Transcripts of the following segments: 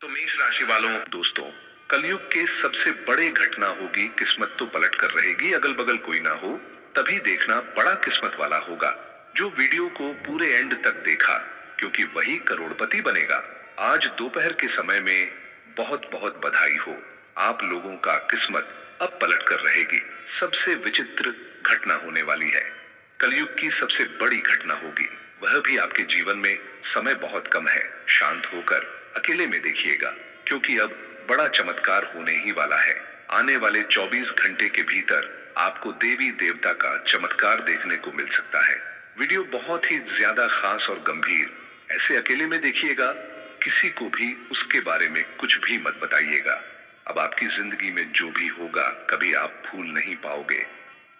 तो मेष राशि वालों दोस्तों, कलयुग के सबसे बड़े घटना होगी, किस्मत तो पलट कर रहेगी, अगल बगल कोई ना हो तभी देखना बड़ा किस्मत वाला होगा जो वीडियो को पूरे एंड तक देखा, क्योंकि वही करोड़पति बनेगा। आज दोपहर के समय में बहुत बहुत बधाई हो, आप लोगों का किस्मत अब पलट कर रहेगी। सबसे विचित्र घटना होने वाली है, कलयुग की सबसे बड़ी घटना होगी, वह भी आपके जीवन में। समय बहुत कम है, शांत होकर अकेले में देखिएगा, क्योंकि अब बड़ा चमत्कार होने ही वाला है। आने वाले 24 घंटे के भीतर आपको देवी देवता का चमत्कार देखने को मिल सकता है। वीडियो बहुत ही ज्यादा खास और गंभीर, ऐसे अकेले में देखिएगा, किसी को भी उसके बारे में कुछ भी मत बताइएगा। अब आपकी जिंदगी में जो भी होगा कभी आप भूल नहीं पाओगे।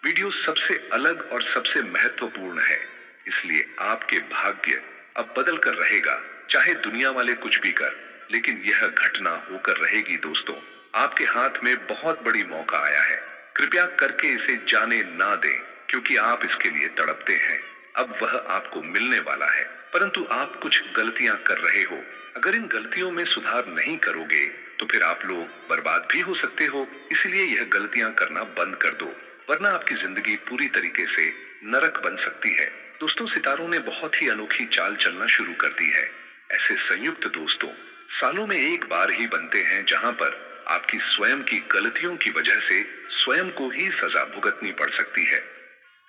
वीडियो सबसे अलग और सबसे महत्वपूर्ण है, इसलिए आपके भाग्य अब बदल कर रहेगा, चाहे दुनिया वाले कुछ भी कर, लेकिन यह घटना होकर रहेगी दोस्तों। आपके हाथ में बहुत बड़ी मौका आया है, कृपया करके इसे जाने ना दें, क्योंकि आप इसके लिए तड़पते हैं। अब वह आपको मिलने वाला है, परंतु आप कुछ गलतियां कर रहे हो। अगर इन गलतियों में सुधार नहीं करोगे तो फिर आप लोग बर्बाद भी हो सकते हो, इसलिए यह गलतियां करना बंद कर दो, वरना आपकी जिंदगी पूरी तरीके से नरक बन सकती है। दोस्तों, सितारों ने बहुत ही अनोखी चाल चलना शुरू कर दी है। ऐसे संयुक्त दोस्तों सालों में एक बार ही बनते हैं, जहां पर आपकी स्वयं की गलतियों की वजह से स्वयं को ही सजा भुगतनी पड़ सकती है।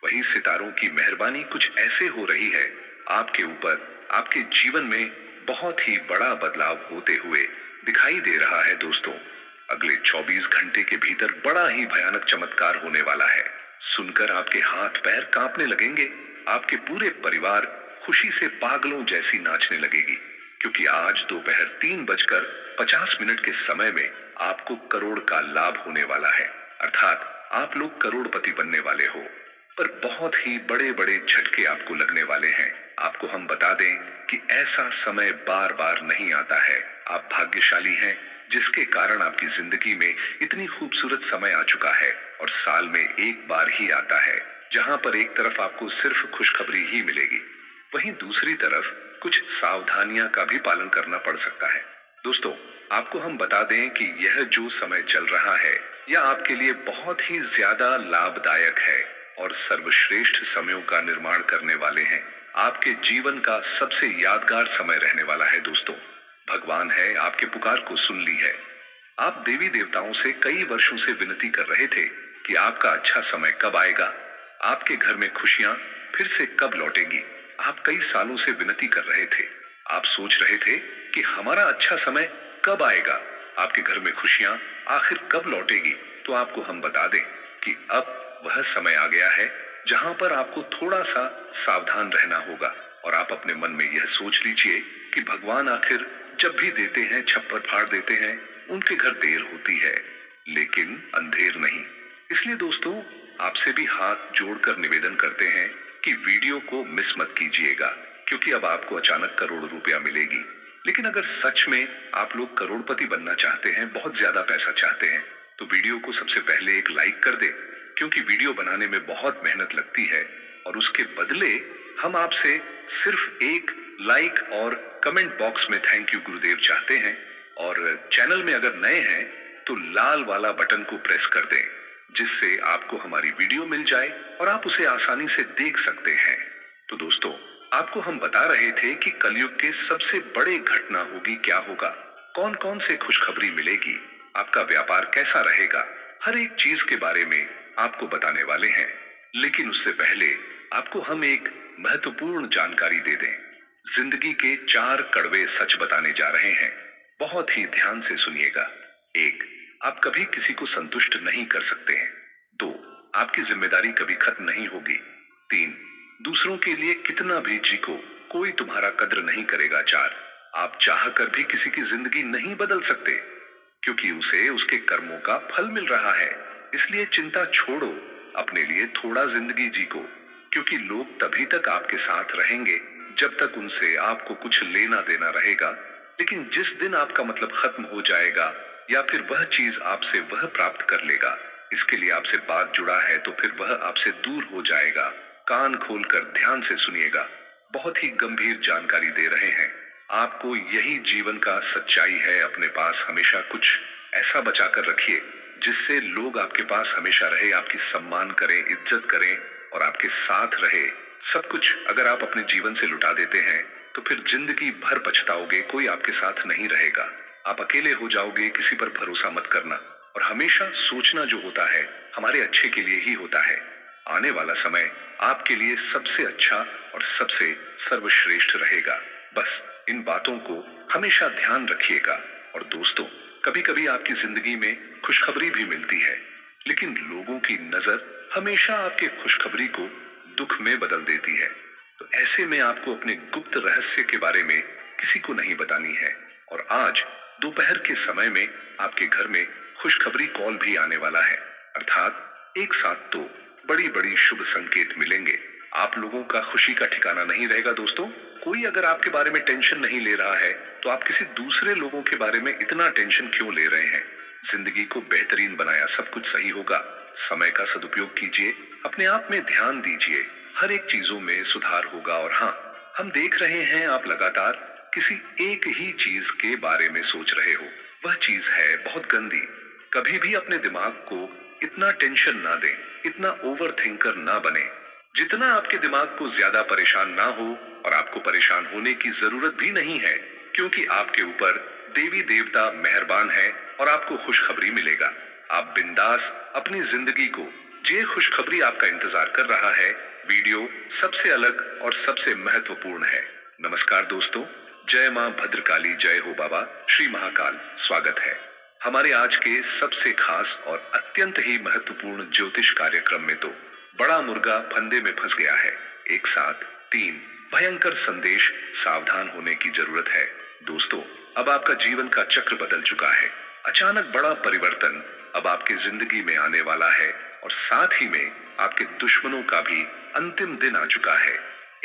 वही सितारों की मेहरबानी कुछ ऐसे हो रही है आपके ऊपर, आपके जीवन में बहुत ही बड़ा बदलाव होते हुए दिखाई दे रहा है दोस्तों। अगले 24 घंटे के भीतर बड़ा ही भयानक चमत्कार होने वाला है। सुनकर आपके हाथ पैर कांपने लगेंगे, आपके पूरे परिवार खुशी से पागलों जैसी नाचने लगेगी, क्योंकि आज दोपहर 3:50 के समय में आपको करोड़ का लाभ होने वाला है, अर्थात आप लोग करोड़पति बनने वाले हो। पर बहुत ही बड़े बड़े झटके आपको लगने वाले हैं। आपको हम बता दें कि ऐसा समय बार बार नहीं आता है। आप भाग्यशाली हैं, जिसके कारण आपकी जिंदगी में इतनी खूबसूरत समय आ चुका है, और साल में एक बार ही आता है, जहां पर एक तरफ आपको सिर्फ खुशखबरी ही मिलेगी, वहीं दूसरी तरफ कुछ सावधानियां का भी पालन करना पड़ सकता है। दोस्तों, आपको हम बता दें कि यह जो समय चल रहा है यह आपके लिए बहुत ही ज्यादा लाभदायक है और सर्वश्रेष्ठ समयों का निर्माण करने वाले हैं। आपके जीवन का सबसे यादगार समय रहने वाला है दोस्तों। भगवान है आपके पुकार को सुन ली है। आप देवी देवताओं से कई वर्षों से विनती कर रहे थे कि आपका अच्छा समय कब आएगा, आपके घर में खुशियां फिर से कब लौटेंगी। आप कई सालों से विनती कर रहे थे, आप सोच रहे थे कि हमारा अच्छा समय कब आएगा, आपके घर में खुशियां आखिर कब लौटेगी। तो आपको हम बता दें कि अब वह समय आ गया है जहां पर आपको थोड़ा सा सावधान रहना होगा, और आप अपने मन में यह सोच लीजिए कि भगवान आखिर जब भी देते हैं छप्पर फाड़ देते हैं, उनके घर देर होती है लेकिन अंधेर नहीं। इसलिए दोस्तों, आपसे भी हाथ जोड़कर निवेदन करते हैं कि वीडियो को मिस मत कीजिएगा, क्योंकि अब आपको अचानक करोड़ों रुपया मिलेगी। लेकिन अगर सच में आप लोग करोड़पति बनना चाहते हैं, बहुत ज्यादा पैसा चाहते हैं, तो वीडियो को सबसे पहले एक लाइक कर दे, क्योंकि वीडियो बनाने में बहुत मेहनत लगती है, और उसके बदले हम आपसे सिर्फ एक लाइक और कमेंट बॉक्स में थैंक यू गुरुदेव चाहते हैं। और चैनल में अगर नए हैं तो लाल वाला बटन को प्रेस कर दें, जिससे आपको हमारी वीडियो मिल जाए और आप उसे आसानी से देख सकते हैं। तो दोस्तों, आपको हम बता रहे थे कि कलयुग के सबसे बड़े घटना होगी, क्या होगा, कौन कौन से खुशखबरी मिलेगी, आपका व्यापार कैसा रहेगा, हर एक चीज के बारे में आपको बताने वाले हैं। लेकिन उससे पहले आपको हम एक महत्वपूर्ण जानकारी दे दें। जिंदगी के 4 कड़वे सच बताने जा रहे हैं, बहुत ही ध्यान से सुनिएगा। 1, आप कभी किसी को संतुष्ट नहीं कर सकते हैं। 2, आपकी जिम्मेदारी कभी खत्म नहीं होगी। 3, दूसरों के लिए कितना भी जीको, कोई तुम्हारा कद्र नहीं करेगा। 4, आप चाह कर भी किसी की जिंदगी नहीं बदल सकते, क्योंकि उसे उसके कर्मों का फल मिल रहा है। इसलिए चिंता छोड़ो, अपने लिए थोड़ा जिंदगी जीको, क्योंकि लोग तभी तक आपके साथ रहेंगे जब तक उनसे आपको कुछ लेना देना रहेगा। लेकिन जिस दिन आपका मतलब खत्म हो जाएगा, या फिर वह चीज आपसे वह प्राप्त कर लेगा, इसके लिए आपसे बात जुड़ा है, तो फिर वह आपसे दूर हो जाएगा। कान खोलकर ध्यान से सुनिएगा, बहुत ही गंभीर जानकारी दे रहे हैं। आपको यही जीवन का सच्चाई है। अपने पास हमेशा कुछ ऐसा बचा कर रखिए जिससे लोग आपके पास हमेशा रहे, आपकी सम्मान करें, इज्जत करें और आपके साथ रहे। सब कुछ अगर आप अपने जीवन से लुटा देते हैं तो फिर जिंदगी भर पछताओगे, कोई आपके साथ नहीं रहेगा। आप अकेले हो जाओगे। किसी पर भरोसा मत करना और हमेशा सोचना जो होता है हमारे अच्छे के लिए ही होता है। आने वाला समय आपके लिए सबसे अच्छा और सबसे सर्वश्रेष्ठ रहेगा। बस इन बातों को हमेशा ध्यान रखिएगा। और दोस्तों, कभी कभी आपकी जिंदगी में खुशखबरी भी मिलती है, लेकिन लोगों की नजर हमेशा आपके खुशखबरी को दुख में बदल देती है। तो ऐसे में आपको अपने गुप्त रहस्य के बारे में किसी को नहीं बतानी है। और आज दोपहर के समय में आपके घर में खुशखबरी कॉल भी आने वाला है। अर्थात एक साथ तो बड़ी बड़ी शुभ संकेत मिलेंगे। आप लोगों का खुशी का ठिकाना नहीं रहेगा। दोस्तों, कोई अगर आपके बारे में टेंशन नहीं ले रहा है तो आप किसी दूसरे लोगों के बारे में इतना टेंशन क्यों ले रहे हैं? जिंदगी को बेहतरीन बनाया, सब कुछ सही होगा। समय का सदुपयोग कीजिए, अपने आप में ध्यान दीजिए, हर एक चीजों में सुधार होगा। और हाँ, हम देख रहे हैं आप लगातार किसी एक ही चीज के बारे में सोच रहे हो। वह चीज है बहुत गंदी। कभी भी अपने दिमाग को इतना टेंशन ना दें, इतना ओवर थिंकर ना बने। जितना आपके दिमाग को ज्यादा परेशान ना हो, और आपको परेशान होने की जरूरत भी नहीं है, क्योंकि आपके ऊपर देवी देवता मेहरबान है और आपको खुशखबरी मिलेगा। आप बिंदास अपनी जिंदगी को, जे खुशखबरी आपका इंतजार कर रहा है। वीडियो सबसे अलग और सबसे महत्वपूर्ण है। नमस्कार दोस्तों, जय मां भद्रकाली, जय हो बाबा श्री महाकाल। स्वागत है हमारे आज के सबसे खास और अत्यंत ही महत्वपूर्ण ज्योतिष कार्यक्रम में। तो बड़ा मुर्गा फंदे में फंस गया है। एक साथ 3 भयंकर संदेश, सावधान होने की जरूरत है। दोस्तों, अब आपका जीवन का चक्र बदल चुका है। अचानक बड़ा परिवर्तन अब आपकी जिंदगी में आने वाला है और साथ ही में आपके दुश्मनों का भी अंतिम दिन आ चुका है।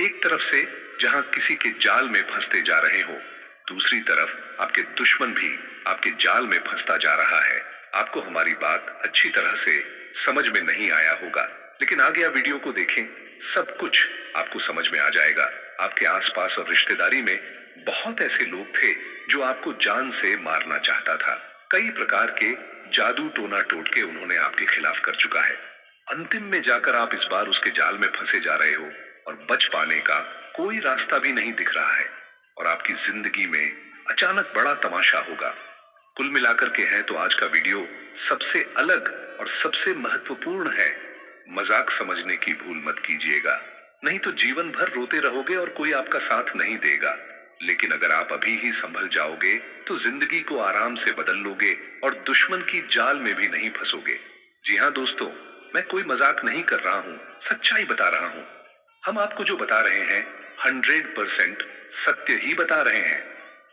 एक तरफ से जहां किसी के जाल में फंसते जा रहे हो, दूसरी तरफ आपके दुश्मन भी आपके जाल में फंसता जा रहा है। आपको हमारी बात अच्छी तरह से समझ में नहीं आया होगा, लेकिन आगे आप वीडियो को देखें, सब कुछ आपको समझ में आ जाएगा। आपके आसपास और रिश्तेदारी में बहुत ऐसे लोग थे जो आपको जान से मारना चाहता था। कई प्रकार के जादू टोना टोटके उन्होंने आपके खिलाफ कर चुका है। अंतिम में जाकर आप इस बार उसके जाल में फंसे जा रहे हो और बच पाने का कोई रास्ता भी नहीं दिख रहा है। और आपकी जिंदगी में अचानक बड़ा तमाशा होगा। कुल मिलाकर के है तो आज का वीडियो सबसे अलग और सबसे महत्वपूर्ण है। मजाक समझने की भूल मत कीजिएगा, नहीं तो जीवन भर रोते रहोगे और कोई आपका साथ नहीं देगा। लेकिन अगर आप अभी ही संभल जाओगे तो जिंदगी को आराम से बदल लोगे और दुश्मन की जाल में भी नहीं फंसोगे। जी हाँ दोस्तों, मैं कोई मजाक नहीं कर रहा हूँ, सच्चाई बता रहा हूँ। हम आपको जो बता रहे हैं 100% सत्य ही बता रहे हैं।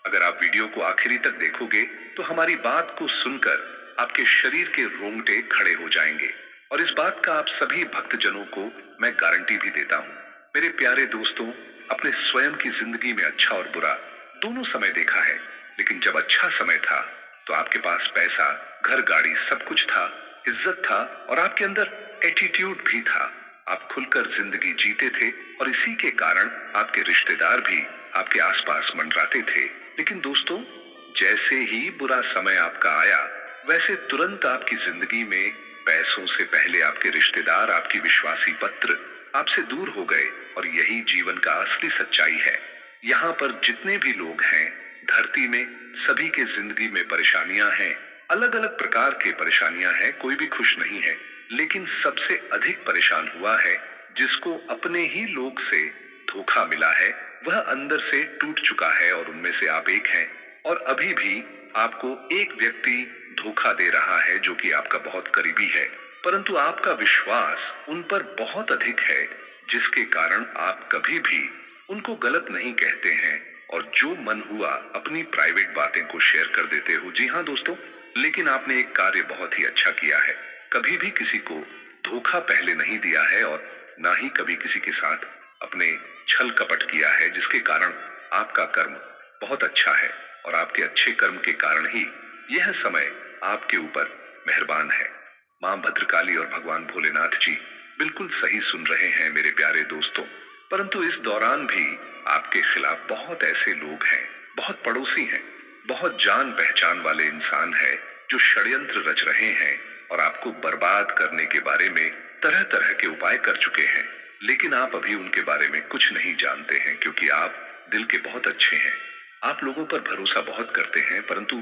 अगर आप वीडियो को आखिरी तक देखोगे तो हमारी बात को सुनकर आपके शरीर के रोंगटे खड़े हो जाएंगे। और इस बात का आप सभी भक्तजनों को मैं गारंटी भी देता हूँ। मेरे प्यारे दोस्तों, अपने स्वयं की जिंदगी में अच्छा और बुरा दोनों समय देखा है, लेकिन जब अच्छा समय था तो आपके पास पैसा, घर, गाड़ी सब कुछ था, इज्जत था और आपके अंदर एटीट्यूड भी था। आप खुलकर जिंदगी जीते थे और इसी के कारण आपके रिश्तेदार भी आपके आसपास मंडराते थे। लेकिन दोस्तों, जैसे ही बुरा समय आपका आया, वैसे तुरंत आपकी जिंदगी में पैसों से पहले आपके रिश्तेदार, आपकी विश्वासी पत्र आपसे दूर हो गए। और यही जीवन का असली सच्चाई है। यहाँ पर जितने भी लोग हैं धरती में, सभी के जिंदगी में परेशानियां हैं, अलग अलग प्रकार के परेशानियां हैं, कोई भी खुश नहीं है। लेकिन सबसे अधिक परेशान हुआ है जिसको अपने ही लोग से धोखा मिला है। वह अंदर से टूट चुका है और उनमें से आप एक हैं। और अभी भी आपको एक व्यक्ति धोखा दे रहा है जो कि आपका बहुत करीबी है, परंतु आपका विश्वास उन पर बहुत अधिक है, जिसके कारण आप कभी भी उनको गलत नहीं कहते हैं और जो मन हुआ अपनी प्राइवेट बातें को शेयर कर देते हो। जी हाँ दोस्तों, लेकिन आपने एक कार्य बहुत ही अच्छा किया है। कभी भी किसी को धोखा पहले नहीं दिया है और ना ही कभी किसी के साथ अपने छल कपट किया है, जिसके कारण आपका कर्म बहुत अच्छा है। और आपके अच्छे कर्म के कारण ही यह समय आपके ऊपर मेहरबान है। मां भद्रकाली और भगवान भोलेनाथ जी बिल्कुल सही सुन रहे हैं मेरे प्यारे दोस्तों। परंतु इस दौरान भी आपके खिलाफ बहुत ऐसे लोग हैं, बहुत पड़ोसी हैं, बहुत जान पहचान वाले इंसान हैं जो षड्यंत्र रच रहे हैं और आपको बर्बाद करने के बारे में तरह तरह के उपाय कर चुके हैं। लेकिन आप अभी उनके बारे में कुछ नहीं जानते हैं क्योंकि आप दिल के बहुत अच्छे हैं। आप लोगों पर भरोसा बहुत करते हैं, परंतु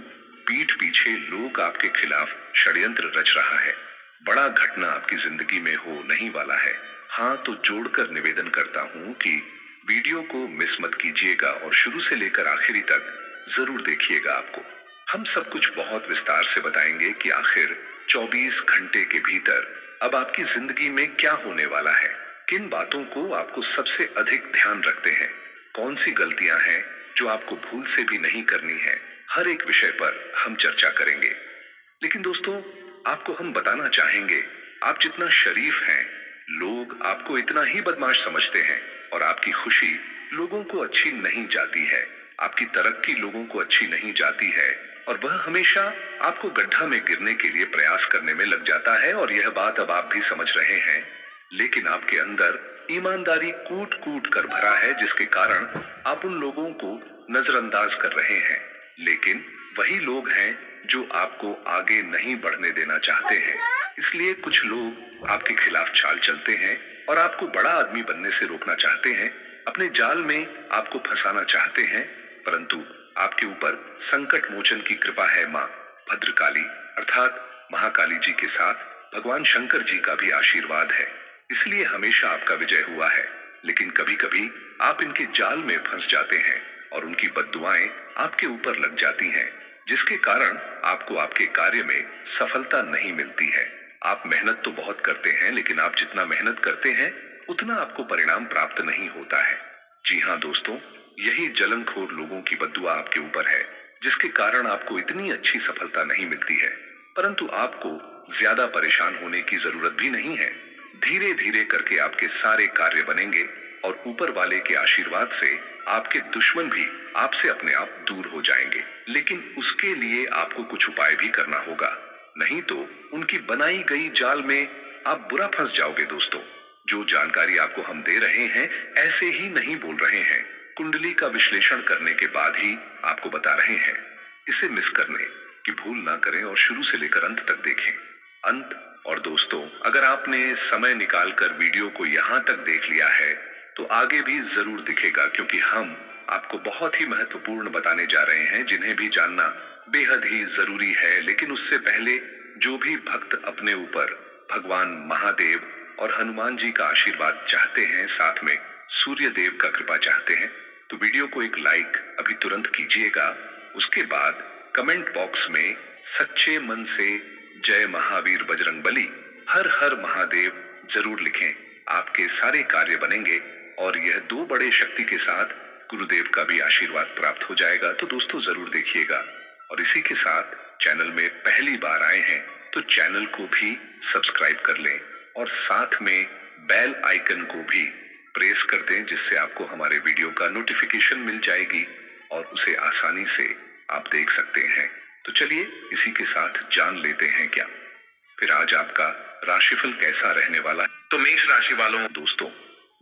पीठ पीछे लोग आपके खिलाफ षड्यंत्र रच रहा है। बड़ा घटना आपकी जिंदगी में हो नहीं वाला है। हाँ, तो जोड़कर निवेदन करता हूँ कि वीडियो को मिस मत कीजिएगा और शुरू से लेकर आखिरी तक जरूर देखिएगा। आपको हम सब कुछ बहुत विस्तार से बताएंगे कि आखिर 24 घंटे के भीतर अब आपकी जिंदगी में क्या होने वाला है, किन बातों को आपको सबसे अधिक ध्यान रखते हैं, कौन सी गलतियां हैं जो आपको भूल से भी नहीं करनी है। हर एक विषय पर हम चर्चा करेंगे। लेकिन दोस्तों, आपको हम बताना चाहेंगे, आप जितना शरीफ हैं, लोग आपको इतना ही बदमाश समझते हैं और आपकी खुशी लोगों को अच्छी नहीं जाती है, आपकी तरक्की लोगों को अच्छी नहीं जाती है और वह हमेशा आपको गड्ढा में गिरने के लिए प्रयास करने में लग जाता है। और यह बात अब आप भी समझ रहे हैं, लेकिन आपके अंदर ईमानदारी कूट कूट कर भरा है, जिसके कारण आप उन लोगों को नजरअंदाज कर रहे हैं। लेकिन वही लोग हैं जो आपको आगे नहीं बढ़ने देना चाहते हैं। इसलिए कुछ लोग आपके खिलाफ चाल चलते हैं और आपको बड़ा आदमी बनने से रोकना चाहते हैं, अपने जाल में आपको फंसाना चाहते हैं। परंतु आपके ऊपर संकट मोचन की कृपा है। माँ भद्रकाली अर्थात महाकाली जी के साथ भगवान शंकर जी का भी आशीर्वाद है, इसलिए हमेशा आपका विजय हुआ है। लेकिन कभी कभी आप इनके जाल में फंस जाते हैं और उनकी बद्दुआएं आपके ऊपर लग जाती हैं, जिसके कारण आपको आपके कार्य में सफलता नहीं मिलती है। आप मेहनत तो बहुत करते हैं, लेकिन आप जितना मेहनत करते हैं उतना आपको परिणाम प्राप्त नहीं होता है। जी हाँ दोस्तों, यही जलनखोर लोगों की बद्दुआ आपके ऊपर है, जिसके कारण आपको इतनी अच्छी सफलता नहीं मिलती है। परंतु आपको ज्यादा परेशान होने की जरूरत भी नहीं है। धीरे धीरे करके आपके सारे कार्य बनेंगे और ऊपर वाले के आशीर्वाद से आपके दुश्मन भी आपसे अपने आप दूर हो जाएंगे। लेकिन उसके लिए आपको कुछ उपाय भी करना होगा, नहीं तो उनकी बनाई गई जाल में आप बुरा फंस जाओगे। दोस्तों, जो जानकारी आपको हम दे रहे हैं ऐसे ही नहीं बोल रहे हैं, कुंडली का विश्लेषण करने के बाद ही आपको बता रहे हैं। इसे मिस करने की भूल ना करें और शुरू से लेकर अंत तक देखें। अंत और दोस्तों, अगर आपने समय निकालकर वीडियो को यहाँ तक देख लिया है तो आगे भी जरूर दिखेगा, क्योंकि हम आपको बहुत ही महत्वपूर्ण बताने जा रहे हैं, जिन्हें भी जानना बेहद ही जरूरी है। लेकिन उससे पहले जो भी भक्त अपने ऊपर भगवान महादेव और हनुमान जी का आशीर्वाद चाहते हैं, साथ में सूर्य देव का कृपा चाहते हैं, तो वीडियो को एक लाइक अभी तुरंत कीजिएगा। उसके बाद कमेंट बॉक्स में सच्चे मन से जय महावीर बजरंगबली, हर हर महादेव जरूर लिखें। आपके सारे कार्य बनेंगे और यह दो बड़े शक्ति के साथ गुरुदेव का भी आशीर्वाद प्राप्त हो जाएगा। तो दोस्तों जरूर देखिएगा। और इसी के साथ चैनल में पहली बार आए हैं तो चैनल को भी सब्सक्राइब कर लें और साथ में बेल आइकन को भी प्रेस कर दें, जिससे आपको हमारे वीडियो का नोटिफिकेशन मिल जाएगी और उसे आसानी से आप देख सकते हैं। तो चलिए इसी के साथ जान लेते हैं क्या फिर आज आपका राशिफल कैसा रहने वाला है। तो मेष राशि वालों, दोस्तों,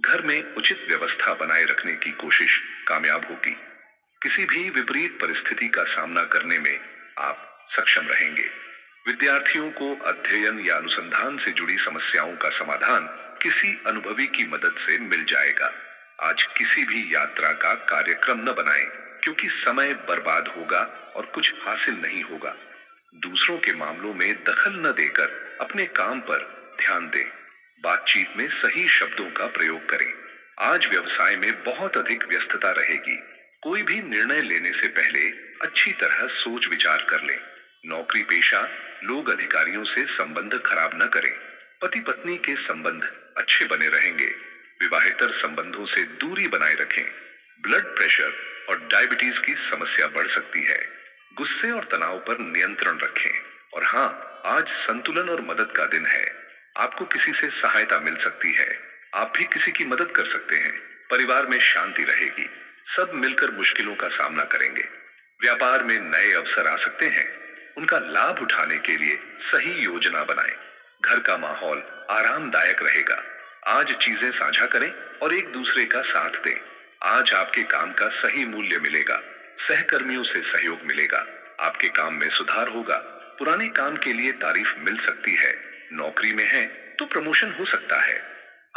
घर में उचित व्यवस्था बनाए रखने की कोशिश कामयाब होगी। किसी भी विपरीत परिस्थिति का सामना करने में आप सक्षम रहेंगे। विद्यार्थियों को अध्ययन या अनुसंधान से जुड़ी समस्याओं का समाधान किसी अनुभवी की मदद से मिल जाएगा। आज किसी भी यात्रा का कार्यक्रम न बनाएं, क्योंकि समय बर्बाद होगा और कुछ हासिल नहीं होगा। दूसरों के मामलों में दखल न देकर अपने काम पर ध्यान दें। बातचीत में सही शब्दों का प्रयोग करें। आज व्यवसाय में बहुत अधिक व्यस्तता रहेगी। कोई भी निर्णय लेने से पहले अच्छी तरह सोच विचार कर लें। नौकरी पेशा लोग अधिकारियों से संबंध खराब न करें। पति पत्नी के संबंध अच्छे बने रहेंगे। विवाहेतर संबंधों से दूरी बनाए रखें। ब्लड प्रेशर और डायबिटीज की समस्या बढ़ सकती है। गुस्से और तनाव पर नियंत्रण रखें। और हाँ, आज संतुलन और मदद का दिन है। आपको किसी से सहायता मिल सकती है, आप भी किसी की मदद कर सकते हैं। परिवार में शांति रहेगी। सब मिलकर मुश्किलों का सामना करेंगे। व्यापार में नए अवसर आ सकते हैं, उनका लाभ उठाने के लिए सही योजना बनाएं। घर का माहौल आरामदायक रहेगा। आज चीजें साझा करें और एक दूसरे का साथ दें। आज आपके काम का सही मूल्य मिलेगा, सहकर्मियों से सहयोग मिलेगा, आपके काम में सुधार होगा, पुराने काम के लिए तारीफ मिल सकती है, नौकरी में है तो प्रमोशन हो सकता है।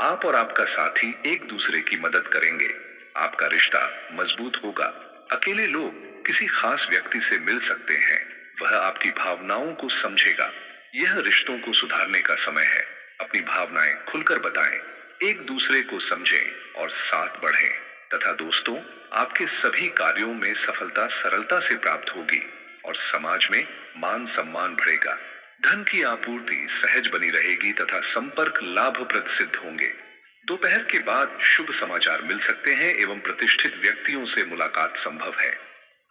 आप और आपका साथी एक दूसरे की मदद करेंगे, आपका रिश्ता मजबूत होगा। अकेले लोग किसी खास व्यक्ति से मिल सकते हैं, वह आपकी भावनाओं को समझेगा। यह रिश्तों को सुधारने का समय है। अपनी भावनाएं खुलकर बताएं, एक दूसरे को समझें और साथ बढ़ें। तथा दोस्तों, आपके सभी कार्यों में सफलता सरलता से प्राप्त होगी और समाज में मान सम्मान बढ़ेगा। धन की आपूर्ति सहज बनी रहेगी तथा संपर्क लाभप्रद सिद्ध होंगे। दोपहर के बाद शुभ समाचार मिल सकते हैं एवं प्रतिष्ठित व्यक्तियों से मुलाकात संभव है।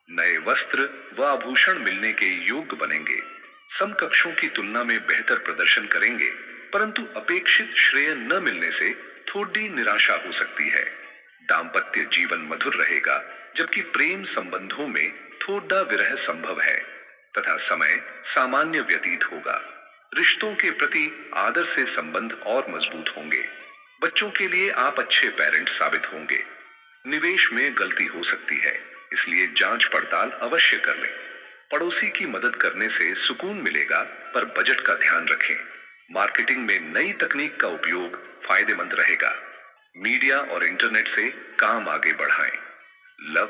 नए वस्त्र व आभूषण मिलने के योग्य बनेंगे। समकक्षों की तुलना में बेहतर प्रदर्शन करेंगे, परंतु अपेक्षित श्रेय न मिलने से थोड़ी निराशा हो सकती है। दाम्पत्य जीवन मधुर रहेगा, जबकि प्रेम संबंधों में थोड़ा विरह संभव है तथा समय सामान्य व्यतीत होगा। रिश्तों के प्रति आदर से संबंध और मजबूत होंगे। बच्चों के लिए आप अच्छे पेरेंट साबित होंगे। निवेश में गलती हो सकती है, इसलिए जांच पड़ताल अवश्य कर लें। पड़ोसी की मदद करने से सुकून मिलेगा, पर बजट का ध्यान रखें। मार्केटिंग में नई तकनीक का उपयोग फायदेमंद रहेगा। मीडिया और इंटरनेट से काम आगे बढ़ाएं। लव,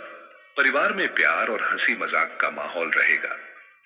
परिवार में प्यार और हंसी मजाक का माहौल रहेगा।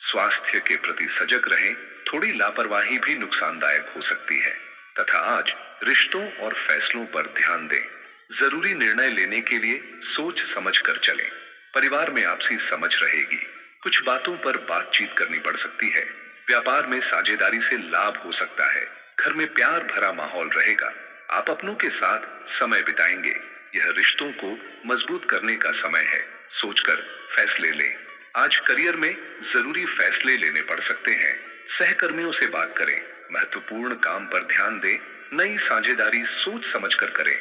स्वास्थ्य के प्रति सजग रहें, थोड़ी लापरवाही भी नुकसानदायक हो सकती है। तथा आज रिश्तों और फैसलों पर ध्यान दें। जरूरी निर्णय लेने के लिए सोच समझ कर चलें। परिवार में आपसी समझ रहेगी, कुछ बातों पर बातचीत करनी पड़ सकती है। व्यापार में साझेदारी से लाभ हो सकता है। घर में प्यार भरा माहौल रहेगा। आप अपनों के साथ समय बिताएंगे। यह रिश्तों को मजबूत करने का समय है। सोचकर फैसले लें। आज करियर में जरूरी फैसले लेने पड़ सकते हैं। सहकर्मियों से बात करें, महत्वपूर्ण काम पर ध्यान दें। नई साझेदारी सोच समझ कर करें।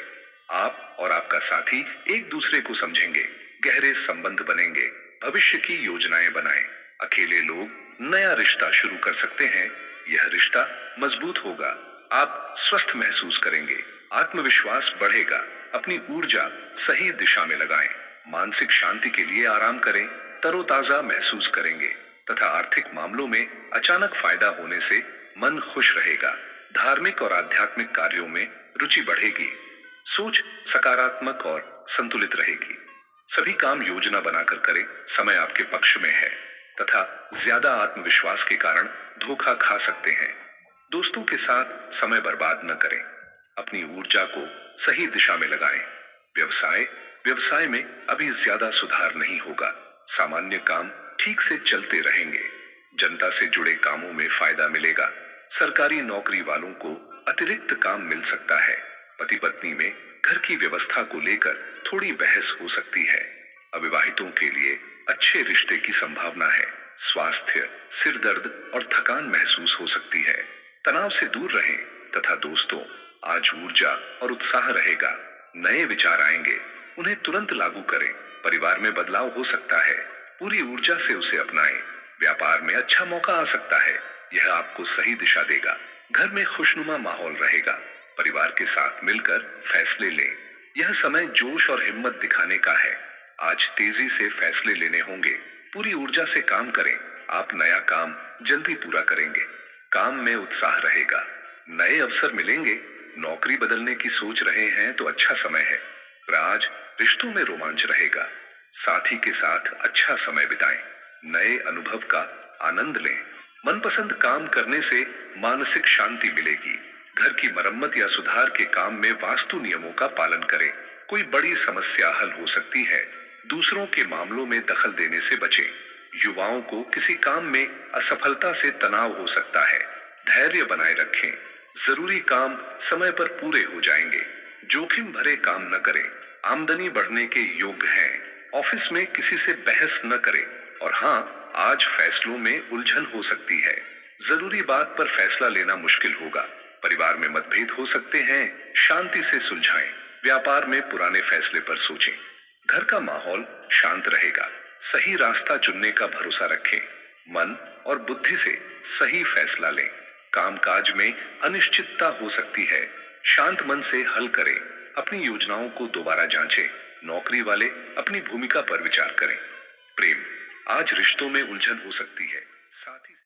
आप और आपका साथी एक दूसरे को समझेंगे, गहरे संबंध बनेंगे। भविष्य की योजनाएं बनाएं। अकेले लोग नया रिश्ता शुरू कर सकते हैं, यह रिश्ता मजबूत होगा। आप स्वस्थ महसूस करेंगे, आत्मविश्वास बढ़ेगा। अपनी ऊर्जा सही दिशा में लगाएं। मानसिक शांति के लिए आराम करें, तरोताजा महसूस करेंगे तथा आर्थिक मामलों में अचानक फायदा होने से मन खुश रहेगा। धार्मिक और आध्यात्मिक कार्यों में रुचि बढ़ेगी। सोच सकारात्मक और संतुलित रहेगी। सभी काम योजना बनाकर करें, समय आपके पक्ष में है तथा ज्यादा आत्मविश्वास के कारण धोखा खा सकते हैं। दोस्तों के साथ समय बर्बाद न करें, अपनी ऊर्जा को सही दिशा में लगाएं। व्यवसाय व्यवसाय में अभी ज्यादा सुधार नहीं होगा। सामान्य काम ठीक से चलते रहेंगे। जनता से जुड़े कामों में फायदा मिलेगा। सरकारी नौकरी वालों को अतिरिक्त काम मिल सकता है। पति पत्नी में घर की व्यवस्था को लेकर थोड़ी बहस हो सकती है। अविवाहितों के लिए अच्छे रिश्ते की संभावना है। स्वास्थ्य, सिर दर्द और थकान महसूस हो सकती है। तनाव से दूर रहें तथा दोस्तों, आज ऊर्जा और उत्साह रहेगा। नए विचार आएंगे, उन्हें तुरंत लागू करें। परिवार में बदलाव हो सकता है, पूरी ऊर्जा से उसे अपनाएं। व्यापार में अच्छा मौका आ सकता है, यह आपको सही दिशा देगा। घर में खुशनुमा माहौल रहेगा। परिवार के साथ मिलकर फैसले लें। यह समय जोश और हिम्मत दिखाने का है। आज तेजी से फैसले लेने होंगे। पूरी ऊर्जा से काम करें। आप नया काम जल्दी पूरा करेंगे। काम में उत्साह रहेगा। नए अवसर मिलेंगे। नौकरी बदलने की सोच रहे हैं तो अच्छा समय है। आज रिश्तों में रोमांच रहेगा। साथी के साथ अच्छा समय बिताएं। नए अनुभव का आनंद लें। मनपसंद काम करने से मानसिक शांति मिलेगी। घर की मरम्मत या सुधार के काम में वास्तु नियमों का पालन करें। कोई बड़ी समस्या हल हो सकती है। दूसरों के मामलों में दखल देने से बचें। युवाओं को किसी काम में असफलता से तनाव हो सकता है। धैर्य बनाए रखें। जरूरी काम समय पर पूरे हो जाएंगे। जोखिम भरे काम न करें। आमदनी बढ़ने के योग्य हैं। ऑफिस में किसी से बहस न करें। और हाँ, आज फैसलों में उलझन हो सकती है। जरूरी बात पर फैसला लेना मुश्किल होगा। परिवार में मतभेद हो सकते हैं, शांति से सुलझाएं। व्यापार में पुराने फैसले पर सोचें। घर का माहौल शांत रहेगा। सही रास्ता चुनने का भरोसा रखें। मन और बुद्धि से सही फैसला लें। कामकाज में अनिश्चितता हो सकती है, शांत मन से हल करें। अपनी योजनाओं को दोबारा जांचें। नौकरी वाले अपनी भूमिका पर विचार करें। प्रेम, आज रिश्तों में उलझन हो सकती है, साथ ही